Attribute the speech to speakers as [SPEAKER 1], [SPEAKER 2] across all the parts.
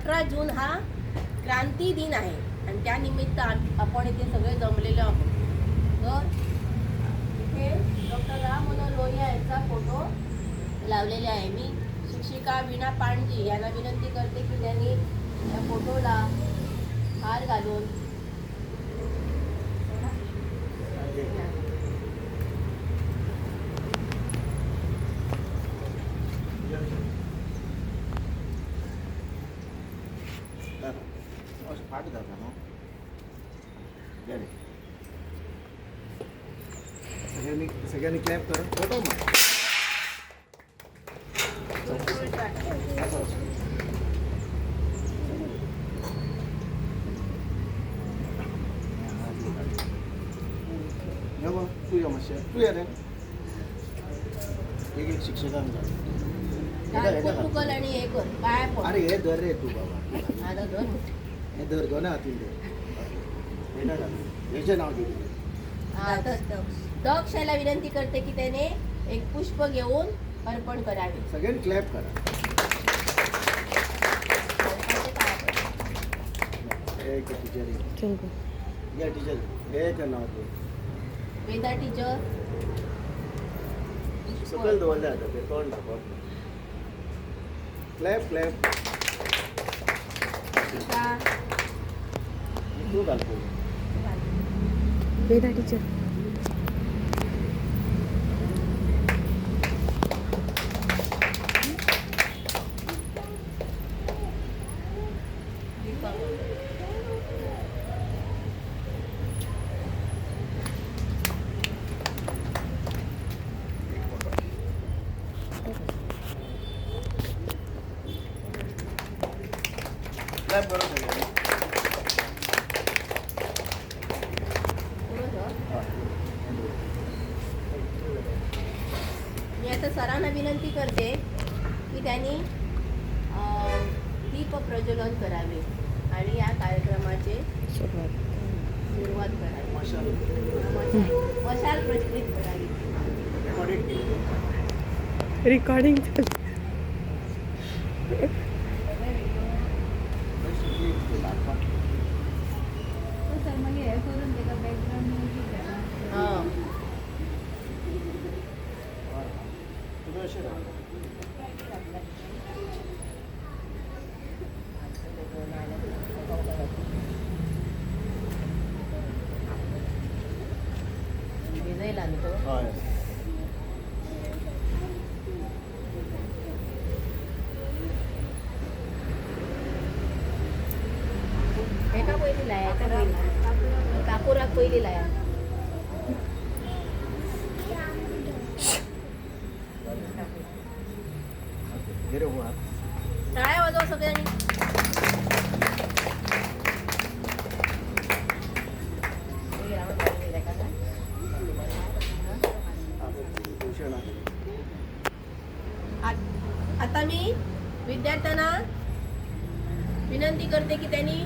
[SPEAKER 1] 18 जून हा क्रांती दिन आहे आणि त्यानिमित्त आपण इथे सगळे जमलेलो आहोत. तर इथे डॉक्टर राम मनोहर लोहिया यांचा फोटो लावलेले आहे. मी शिक्षिका वीणा पांडजी यांना विनंती करते की त्यांनी या फोटोला हार घालून
[SPEAKER 2] सगळ्यांनी क्लॅप करा फोटो मग. तू या मातशें तू या रे एक शिक्षकांना
[SPEAKER 1] गुगल आणि हे कर काय पण
[SPEAKER 2] अरे हे धर रे तू बाबा
[SPEAKER 1] आता धर
[SPEAKER 2] हे धर दोन हातीन दे हे ना याचे नाव दे.
[SPEAKER 1] दक्ष याला विनंती करते की त्याने एक पुष्प घेऊन अर्पण करावे.
[SPEAKER 2] सगळ्यांनी क्लॅप करा. एक टीचर या टीचर हे नाव दे.
[SPEAKER 1] वेदा टीचर
[SPEAKER 2] सकल दवरले आता ते तोंड दाखव. क्लॅप क्लॅप तू घालतो
[SPEAKER 3] वेदा टीचर
[SPEAKER 2] क्लॅप करा सगळ्यांनी.
[SPEAKER 1] मी आता सरांना विनंती करते की त्यांनी दीप प्रज्वलन करावे आणि या कार्यक्रमाचे सुरुवात करावी. मशाल प्रज्वलित करावी.
[SPEAKER 3] रिकॉर्डिंग
[SPEAKER 1] भिजायला आणतो. एका पहिलीला आहे एका पहिली कापुराक पहिलीला आहे. टाळ्या वाजवा सगळ्यांनी. आता मी विद्यार्थ्यांना विनंती करते की त्यांनी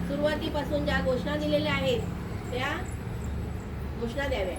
[SPEAKER 1] सुरुवातीपासून ज्या घोषणा दिलेल्या आहेत त्या घोषणा द्याव्या.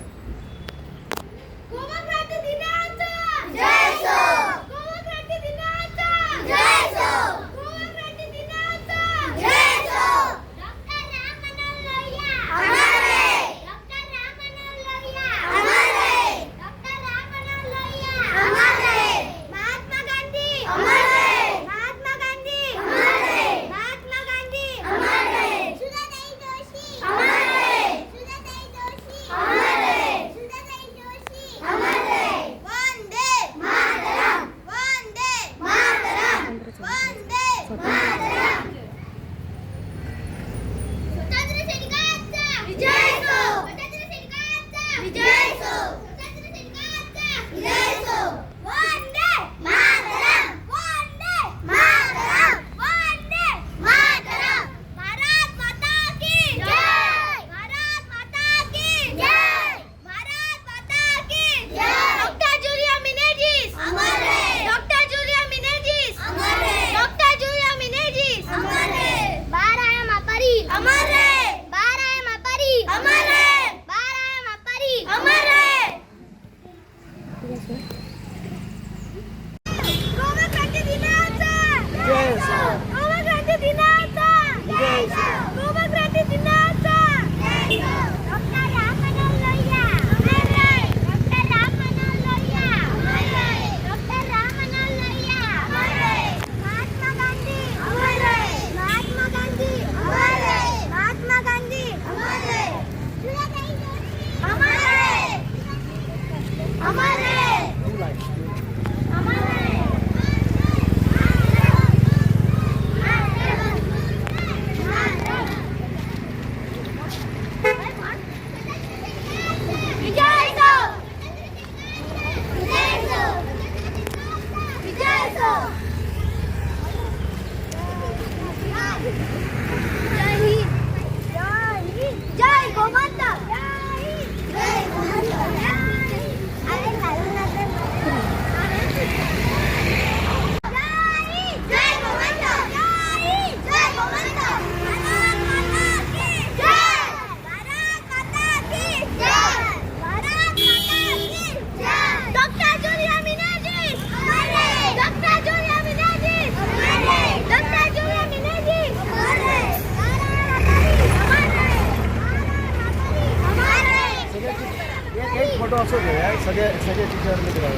[SPEAKER 2] असं सगळे सगळे टिचर मित्र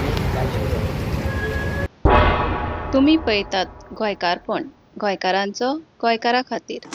[SPEAKER 3] तुम्ही पळयतात गोंयकारपण गोंयकारांचो गोंयकारा खातीर.